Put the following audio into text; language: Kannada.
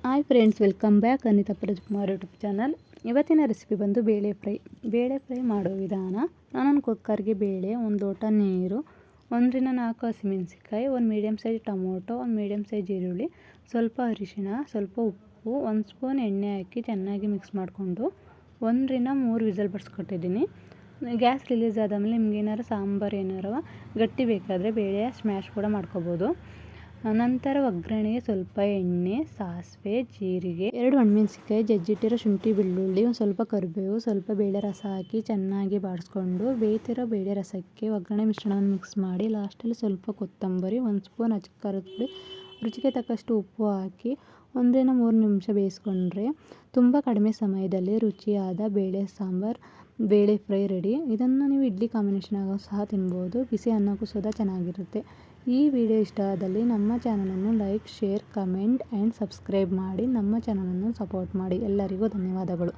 Hi friends, welcome back Anita Prajkumar YouTube channel. ಇವತ್ತಿನ ರೆಸಿಪಿ ಬಂದು ಬೇಳೆ ಫ್ರೈ ಮಾಡೋ ವಿಧಾನ. ನಾನೊಂದು ಕುಕ್ಕರ್ಗೆ ಬೇಳೆ, ಒಂದು ಲೋಟ ನೀರು, 1-4 ಹಸಿಮೆಣಸಿಕಾಯಿ, ಒಂದು ಮೀಡಿಯಮ್ ಸೈಜ್ ಟೊಮೊಟೊ, ಒಂದು ಮೀಡಿಯಮ್ ಸೈಜ್ ಈರುಳ್ಳಿ, ಸ್ವಲ್ಪ ಅರಿಶಿಣ, ಸ್ವಲ್ಪ ಉಪ್ಪು, 1 ಸ್ಪೂನ್ ಎಣ್ಣೆ ಹಾಕಿ ಚೆನ್ನಾಗಿ ಮಿಕ್ಸ್ ಮಾಡಿಕೊಂಡು 1-3 ವಿಸಲ್ ಬರ್ಸ್ಕೊಟ್ಟಿದ್ದೀನಿ. ಗ್ಯಾಸ್ ರಿಲೀಸ್ ಆದಮೇಲೆ ನಿಮ್ಗೇನಾರು ಸಾಂಬಾರು ಏನಾರು ಗಟ್ಟಿ ಬೇಕಾದರೆ ಬೇಳೆ ಸ್ಮ್ಯಾಶ್ ಕೂಡ ಮಾಡ್ಕೋಬೋದು. ನಂತರ ಒಗ್ಗರಣೆಗೆ ಸ್ವಲ್ಪ ಎಣ್ಣೆ, ಸಾಸಿವೆ, ಜೀರಿಗೆ, 2 ಒಣಮೆಣಸಿಕಾಯಿ, ಜಜ್ಜಿಟ್ಟಿರೋ ಶುಂಠಿ ಬೆಳ್ಳುಳ್ಳಿ, ಒಂದು ಸ್ವಲ್ಪ ಕರಿಬೇವು, ಸ್ವಲ್ಪ ಬೇಳೆ ರಸ ಹಾಕಿ ಚೆನ್ನಾಗಿ ಬಾಡಿಸ್ಕೊಂಡು ಬೇಯ್ತಿರೋ ಬೇಳೆ ರಸಕ್ಕೆ ಒಗ್ಗರಣೆ ಮಿಶ್ರಣವನ್ನು ಮಿಕ್ಸ್ ಮಾಡಿ ಲಾಸ್ಟಲ್ಲಿ ಸ್ವಲ್ಪ ಕೊತ್ತಂಬರಿ, 1 ಸ್ಪೂನ್ ಅಚ್ಚ ಖಾರದ ಪುಡಿ, ರುಚಿಗೆ ತಕ್ಕಷ್ಟು ಉಪ್ಪು ಹಾಕಿ 1-3 ನಿಮಿಷ ಬೇಯಿಸ್ಕೊಂಡ್ರೆ ತುಂಬ ಕಡಿಮೆ ಸಮಯದಲ್ಲಿ ರುಚಿಯಾದ ಬೇಳೆ ಸಾಂಬಾರು, ಬೇಳೆ ಫ್ರೈ ರೆಡಿ. ಇದನ್ನು ನೀವು ಇಡ್ಲಿ ಕಾಂಬಿನೇಷನ್ ಆಗೋ ಸಹ ತಿನ್ಬೋದು. ಬಿಸಿ ಅನ್ನಕ್ಕೂ ಸಹ ಚೆನ್ನಾಗಿರುತ್ತೆ. ಈ ವಿಡಿಯೋ ಇಷ್ಟ ಆದಲ್ಲಿ ನಮ್ಮ ಚಾನಲನ್ನು like, share, comment and subscribe ಮಾಡಿ ನಮ್ಮ ಚಾನಲನ್ನು ಸಪೋರ್ಟ್ ಮಾಡಿ. ಎಲ್ಲರಿಗೂ ಧನ್ಯವಾದಗಳು.